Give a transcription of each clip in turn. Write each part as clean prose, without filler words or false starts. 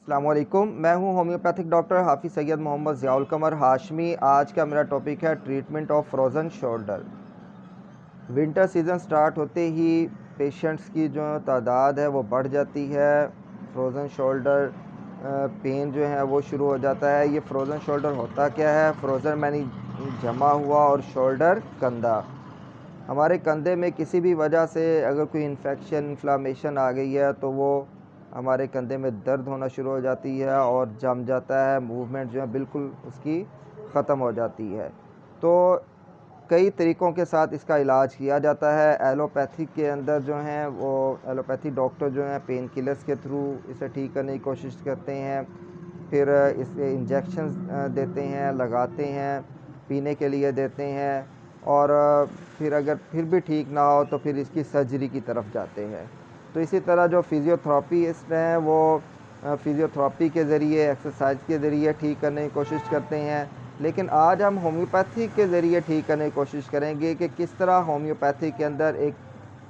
अस्सलामुअलैकुम, मैं हूं होम्योपैथिक डॉक्टर हाफिज़ सैयद मोहम्मद ज़ियाउल कमर हाशमी। आज का मेरा टॉपिक है treatment of frozen shoulder. Winter season start होते ही पेशेंट्स की जो तादाद है वो बढ़ जाती है। फ्रोज़न शोल्डर पेन जो है वो शुरू हो जाता है। ये फ्रोज़न शोल्डर होता क्या है? फ्रोज़न मैनी जमा हुआ और शोल्डर कंधा। हमारे कंधे में किसी भी वजह से अगर कोई इन्फेक्शन इन्फ्लामेशन आ गई है तो वो हमारे कंधे में दर्द होना शुरू हो जाती है और जम जाता है। मूवमेंट जो है बिल्कुल उसकी ख़त्म हो जाती है। तो कई तरीक़ों के साथ इसका इलाज किया जाता है। एलोपैथी के अंदर जो हैं वो एलोपैथी डॉक्टर जो हैं पेन किलर्स के थ्रू इसे ठीक करने की कोशिश करते हैं। फिर इसके इंजेक्शंस देते हैं, लगाते हैं, पीने के लिए देते हैं और फिर अगर फिर भी ठीक ना हो तो फिर इसकी सर्जरी की तरफ जाते हैं। तो इसी तरह जो फिज़ियोथेरेपिस्ट हैं वो फिज़ियोथेरेपी के ज़रिए, एक्सरसाइज के ज़रिए ठीक करने की कोशिश करते हैं। लेकिन आज हम होम्योपैथी के ज़रिए ठीक करने की कोशिश करेंगे कि किस तरह होम्योपैथी के अंदर एक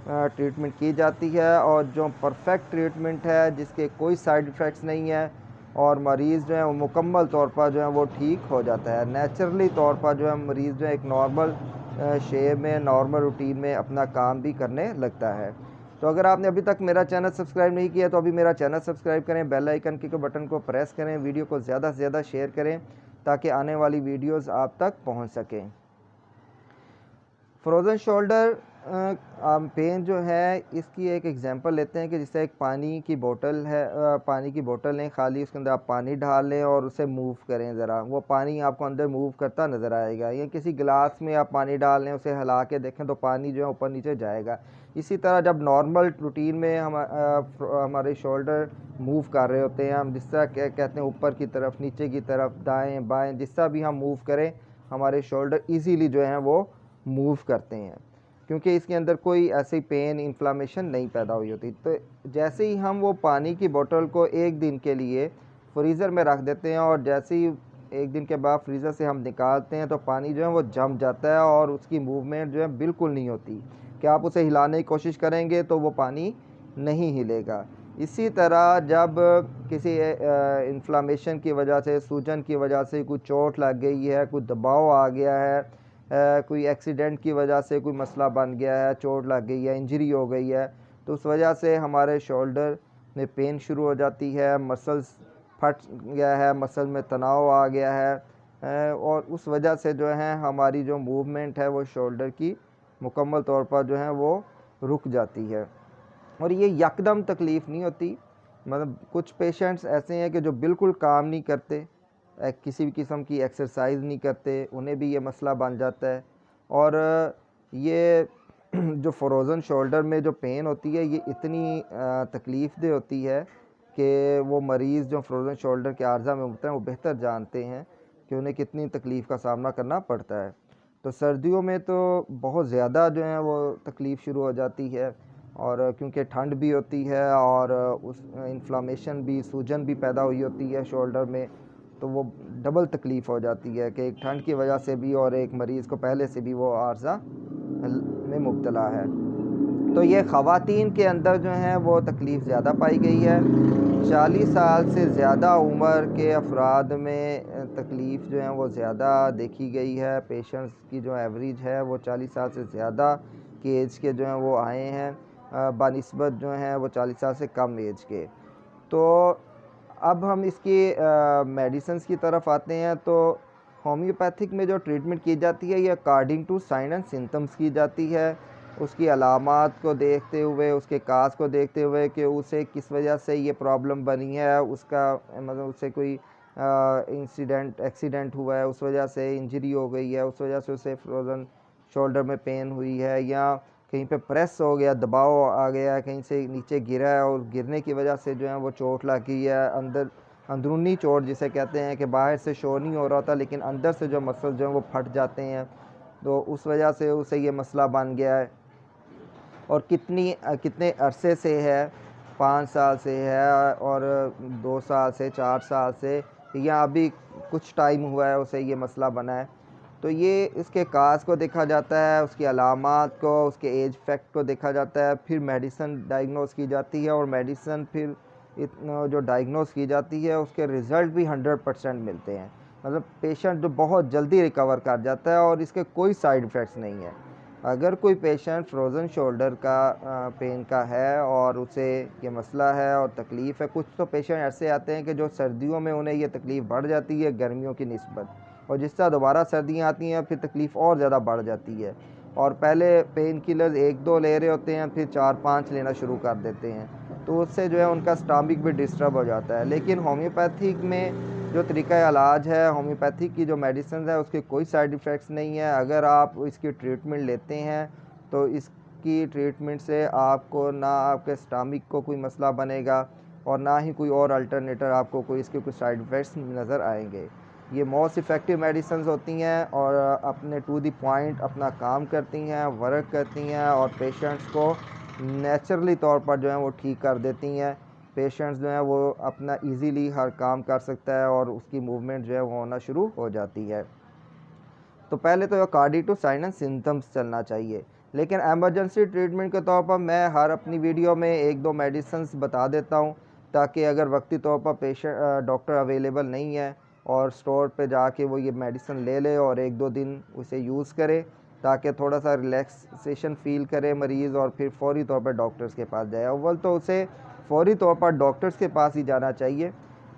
ट्रीटमेंट की जाती है और जो परफेक्ट ट्रीटमेंट है जिसके कोई साइड इफ़ेक्ट्स नहीं है और मरीज़ जो है वो मुकम्मल तौर पर जो है वो ठीक हो जाता है। नेचुरली तौर पर जो है मरीज़ जो है एक नॉर्मल शेप में, नॉर्मल रूटीन में अपना काम भी करने लगता है। तो अगर आपने अभी तक मेरा चैनल सब्सक्राइब नहीं किया तो अभी मेरा चैनल सब्सक्राइब करें, बेल आइकन के बटन को प्रेस करें, वीडियो को ज़्यादा से ज़्यादा शेयर करें ताकि आने वाली वीडियोस आप तक पहुंच सकें। फ्रोज़न शोल्डर पेन जो है इसकी एक एग्जांपल लेते हैं कि जैसे एक पानी की बोतल है, पानी की बोतल लें खाली, उसके अंदर आप पानी डाल लें और उसे मूव करें ज़रा, वो पानी आपको अंदर मूव करता नज़र आएगा। या किसी गिलास में आप पानी डाल लें, उसे हिला के देखें तो पानी जो है ऊपर नीचे जाएगा। इसी तरह जब नॉर्मल रूटीन में हमारे शोल्डर मूव कर रहे होते हैं, हम जिस तरह कहते हैं ऊपर की तरफ, नीचे की तरफ, दाएँ बाएँ, जिस तरह भी हम मूव करें हमारे शोल्डर ईज़िली जो हैं वो मूव करते हैं क्योंकि इसके अंदर कोई ऐसी पेन इन्फ्लामेशन नहीं पैदा हुई होती। तो जैसे ही हम वो पानी की बोतल को एक दिन के लिए फ्रीज़र में रख देते हैं और जैसे ही एक दिन के बाद फ्रीज़र से हम निकालते हैं तो पानी जो है वो जम जाता है और उसकी मूवमेंट जो है बिल्कुल नहीं होती कि आप उसे हिलाने की कोशिश करेंगे तो वो पानी नहीं हिलेगा। इसी तरह जब किसी इन्फ्लामेशन की वजह से, सूजन की वजह से कोई चोट लग गई है, कोई दबाव आ गया है, कोई एक्सीडेंट की वजह से कोई मसला बन गया है, चोट लग गई है, इंजरी हो गई है, तो उस वजह से हमारे शोल्डर में पेन शुरू हो जाती है, मसल्स फट गया है, मसल में तनाव आ गया है और उस वजह से जो है हमारी जो मूवमेंट है वो शोल्डर की मुकम्मल तौर पर जो है वो रुक जाती है। और ये यकदम तकलीफ़ नहीं होती, मतलब कुछ पेशेंट्स ऐसे हैं कि जो बिल्कुल काम नहीं करते, किसी भी किस्म की एक्सरसाइज नहीं करते, उन्हें भी ये मसला बन जाता है। और ये जो फ्रोज़न शोल्डर में जो पेन होती है ये इतनी तकलीफ़ दह होती है कि वो मरीज़ जो फ्रोज़न शोल्डर के आर्ज़ा में होते हैं वो बेहतर जानते हैं कि उन्हें कितनी तकलीफ़ का सामना करना पड़ता है। तो सर्दियों में तो बहुत ज़्यादा जो है वो तकलीफ़ शुरू हो जाती है और क्योंकि ठंड भी होती है और उस इन्फ्लामेशन भी, सूजन भी पैदा हुई होती है शोल्डर में, तो वो डबल तकलीफ़ हो जाती है कि एक ठंड की वजह से भी और एक मरीज़ को पहले से भी वो आर्ज़ा में मुब्तला है। तो ये ख़वातीन के अंदर जो है वो तकलीफ़ ज़्यादा पाई गई है। 40 साल से ज़्यादा उम्र के अफराद में तकलीफ़ जो है वो ज़्यादा देखी गई है। पेशेंट्स की जो एवरेज है वो 40 साल से ज़्यादा की एज के जो हैं वो आए हैं बनिस्बत जो हैं वो 40 साल से कम एज के। तो अब हम इसकी मेडिसिन्स की तरफ आते हैं। तो होम्योपैथिक में जो ट्रीटमेंट की जाती है ये according to sign and symptoms की जाती है, उसकी अलामात को देखते हुए, उसके काज को देखते हुए कि उसे किस वजह से ये प्रॉब्लम बनी है, उसका मतलब उससे कोई एक्सीडेंट हुआ है, उस वजह से इंजरी हो गई है, उस वजह से उसे फ्रोज़न शोल्डर में पेन हुई है, या कहीं पे प्रेस हो गया, दबाव आ गया है, कहीं से नीचे गिरा है और गिरने की वजह से जो है वो चोट लग गई है, अंदरूनी चोट जिसे कहते हैं कि बाहर से शो नहीं हो रहा था लेकिन अंदर से जो मसल जो है वो फट जाते हैं, तो उस वजह से उसे ये मसला बन गया है। और कितने अरसे से है, 5 साल से है और 2 साल से, 4 साल से, या अभी कुछ टाइम हुआ है उसे ये मसला बना है। तो ये इसके काज को देखा जाता है, उसकी अलामात को, उसके एज फैक्ट को देखा जाता है, फिर मेडिसिन डायग्नोस की जाती है और मेडिसिन फिर जो डायग्नोस की जाती है उसके रिज़ल्ट भी 100% मिलते हैं। मतलब पेशेंट जो बहुत जल्दी रिकवर कर जाता है और इसके कोई साइड इफ़ेक्ट्स नहीं है। अगर कोई पेशेंट फ्रोज़न शोल्डर का पेन का है और उसे ये मसला है और तकलीफ़ है, कुछ तो पेशेंट ऐसे आते हैं कि जो सर्दियों में उन्हें ये तकलीफ़ बढ़ जाती है गर्मियों की निस्बत, और जिस तरह दोबारा सर्दियाँ आती हैं फिर तकलीफ़ और ज़्यादा बढ़ जाती है, और पहले पेन किलर्स 1-2 ले रहे होते हैं, फिर 4-5 लेना शुरू कर देते हैं, तो उससे जो है उनका स्टमक भी डिस्टर्ब हो जाता है। लेकिन होम्योपैथिक में जो तरीका इलाज है, होम्योपैथिक की जो मेडिसिन है उसके कोई साइड इफ़ेक्ट्स नहीं है। अगर आप इसकी ट्रीटमेंट लेते हैं तो इसकी ट्रीटमेंट से आपको ना आपके स्टमक को कोई मसला बनेगा और ना ही कोई और अल्टरनेटर आपको कोई इसके कुछ साइड इफ़ेक्ट्स नज़र आएंगे। ये मोस्ट इफ़ेक्टिव मेडिसिन होती हैं और अपने टू द पॉइंट अपना काम करती हैं, वर्क करती हैं और पेशेंट्स को नेचुरली तौर पर जो है वो ठीक कर देती हैं। पेशेंट्स जो है वो अपना इजीली हर काम कर सकता है और उसकी मूवमेंट जो है वो होना शुरू हो जाती है। तो पहले तो according to sign and symptoms चलना चाहिए, लेकिन एमरजेंसी ट्रीटमेंट के तौर पर मैं हर अपनी वीडियो में 1-2 मेडिसिन्स बता देता हूँ, ताकि अगर वक्ती तौर पर पेशेंट डॉक्टर अवेलेबल नहीं है और स्टोर पे जाके वो ये मेडिसिन ले ले और 1-2 दिन उसे यूज़ करे, ताकि थोड़ा सा रिलैक्सेशन फ़ील करे मरीज़ और फिर फ़ौरी तौर पर डॉक्टर्स के पास जाए। अव्वल तो उसे फ़ौरी तौर पर डॉक्टर्स के पास ही जाना चाहिए,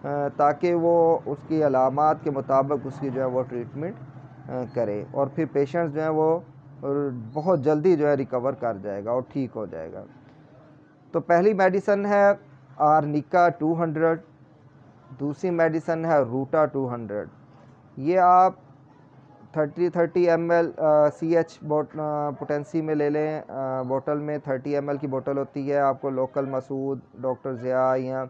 ताकि वो उसकी अलामात के मुताबिक उसकी जो है वो ट्रीटमेंट करे और फिर पेशेंट्स जो है वो बहुत जल्दी जो है रिकवर कर जाएगा और ठीक हो जाएगा। तो पहली मेडिसिन है आर्निका 200, दूसरी मेडिसिन है रूटा 200। ये आप 30 ml CH पोटेंसी में ले लें। बोतल में 30 ml की बोतल होती है। आपको लोकल मसूद, डॉक्टर ज़िया या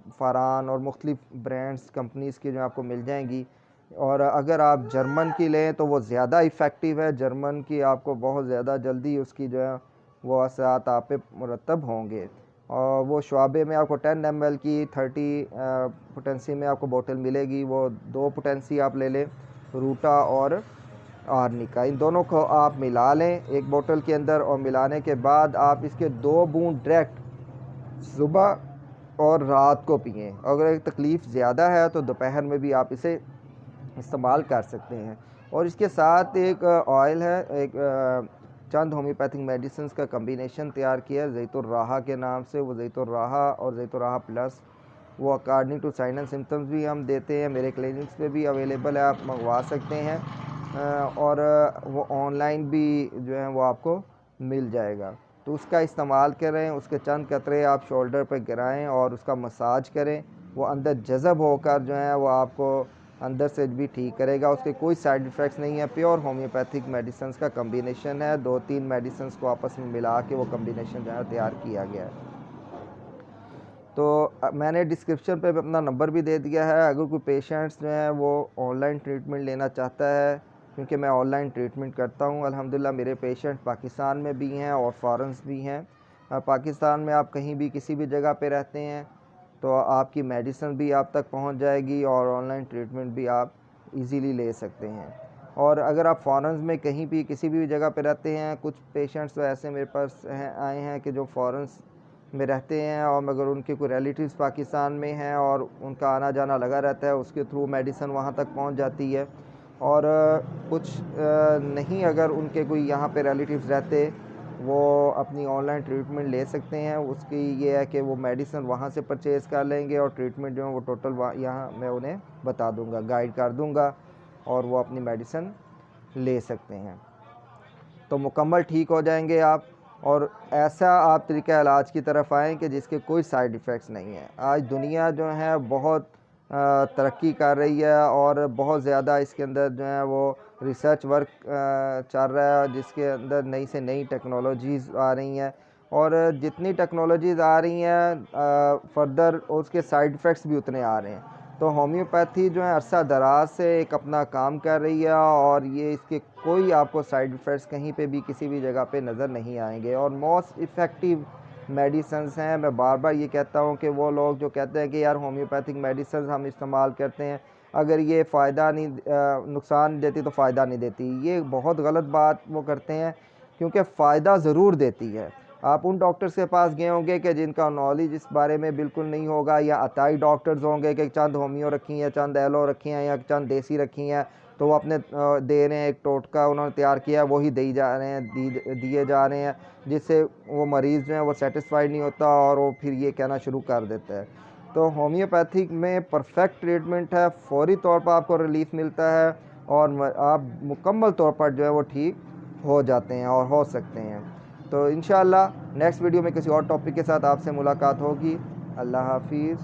फ़ारान और मुख्तलिफ़ ब्रांड्स कंपनीज़ की जो आपको मिल जाएंगी। और अगर आप जर्मन की लें तो वो ज़्यादा इफ़ेक्टिव है। जर्मन की आपको बहुत ज़्यादा जल्दी उसकी जो है वो असरात आप पे मुरतब होंगे। और वो शुआबे में आपको 10 ml की 30 पोटेंसी में आपको बोतल मिलेगी। वो 2 पोटेंसी आप ले लें, रूटा और आर्निका, इन दोनों को आप मिला लें एक बोतल के अंदर, और मिलाने के बाद आप इसके 2 बूंद डायरेक्ट सुबह और रात को पिएं। अगर तकलीफ़ ज़्यादा है तो दोपहर में भी आप इसे इस्तेमाल कर सकते हैं। और इसके साथ एक ऑयल है, एक चंद होम्योपैथिक मेडिसिन का कम्बिनेशन तैयार किया है ज़ैतुर्राहा के नाम से। वो ज़ैतुर्राहा और ज़ैतुर्राहा प्लस वो according to sign and symptoms भी हम देते हैं। मेरे क्लिनिक्स पे भी अवेलेबल है, आप मंगवा सकते हैं और वो ऑनलाइन भी जो है वो आपको मिल जाएगा। तो उसका इस्तेमाल करें, उसके चंद कतरे आप शोल्डर पर गिराएं और उसका मसाज करें। वो अंदर जज़ब होकर जो है वो आपको अंदर से भी ठीक करेगा। उसके कोई साइड इफ़ेक्ट्स नहीं है। प्योर होम्योपैथिक मेडिसिन का कम्बिनेशन है। 2-3 मेडिसिन को आपस में मिला के वो कम्बिनेशन जो है तैयार किया गया है। तो मैंने डिस्क्रिप्शन पे अपना नंबर भी दे दिया है। अगर कोई पेशेंट्स जो है वो ऑनलाइन ट्रीटमेंट लेना चाहता है, क्योंकि मैं ऑनलाइन ट्रीटमेंट करता हूँ अल्हम्दुलिल्लाह। मेरे पेशेंट पाकिस्तान में भी हैं और फ़ॉरेन्स भी हैं। पाकिस्तान में आप कहीं भी किसी भी जगह पे रहते हैं तो आपकी मेडिसिन भी आप तक पहुंच जाएगी और ऑनलाइन ट्रीटमेंट भी आप इजीली ले सकते हैं। और अगर आप फ़ॉरेन्स में कहीं भी किसी भी जगह पे रहते हैं, कुछ पेशेंट्स तो ऐसे मेरे पास आए हैं कि जो फ़ॉरेन्स में रहते हैं और मगर उनके कोई रिलेटिव्स पाकिस्तान में हैं और उनका आना जाना लगा रहता है, उसके थ्रू मेडिसिन वहाँ तक पहुँच जाती है। और कुछ नहीं, अगर उनके कोई यहाँ पे रिलेटिव्स रहते, वो अपनी ऑनलाइन ट्रीटमेंट ले सकते हैं। उसकी ये है कि वो मेडिसिन वहाँ से परचेज़ कर लेंगे और ट्रीटमेंट जो है वो टोटल यहाँ मैं उन्हें बता दूँगा, गाइड कर दूँगा और वो अपनी मेडिसिन ले सकते हैं, तो मुकम्मल ठीक हो जाएंगे आप। और ऐसा आप तरीक़ा इलाज की तरफ आएँ कि जिसके कोई साइड इफ़ेक्ट्स नहीं है। आज दुनिया जो है बहुत तरक्की कर रही है और बहुत ज़्यादा इसके अंदर जो है वो रिसर्च वर्क चल रहा है, जिसके अंदर नई से नई टेक्नोलॉजीज़ आ रही हैं। और जितनी टेक्नोलॉजीज़ आ रही हैं फर्दर उसके साइड इफ़ेक्ट्स भी उतने आ रहे हैं। तो होम्योपैथी जो है अरसा दराज से एक अपना काम कर रही है और ये इसके कोई आपको साइड इफ़ेक्ट्स कहीं पे भी किसी भी जगह पे नज़र नहीं आएंगे और मोस्ट इफ़ेक्टिव मेडिसन्स हैं। मैं बार बार ये कहता हूँ कि वो लोग जो कहते हैं कि यार होम्योपैथिक मेडिसन्स हम इस्तेमाल करते हैं, अगर ये फ़ायदा नहीं नुकसान देती तो फ़ायदा नहीं देती, ये बहुत गलत बात वो करते हैं, क्योंकि फ़ायदा ज़रूर देती है। आप उन डॉक्टर्स के पास गए होंगे कि जिनका नॉलेज इस बारे में बिल्कुल नहीं होगा, या अताई डॉक्टर्स होंगे कि चंद होमियो रखी हैं, चंद एलो रखी हैं, या चंद देसी रखी हैं, तो वो अपने दे रहे हैं, एक टोटका उन्होंने तैयार किया है, वही दी जा रहे हैं, दिए जा रहे हैं, जिससे वो मरीज़ जो है वो सेटिस्फाइड नहीं होता और वो फिर ये कहना शुरू कर देता है। तो होम्योपैथिक में परफेक्ट ट्रीटमेंट है, फौरी तौर पर आपको रिलीफ मिलता है और आप मुकम्मल तौर पर जो है वो ठीक हो जाते हैं और हो सकते हैं। तो इंशाअल्लाह नेक्स्ट वीडियो में किसी और टॉपिक के साथ आपसे मुलाकात होगी। अल्लाह हाफिज़।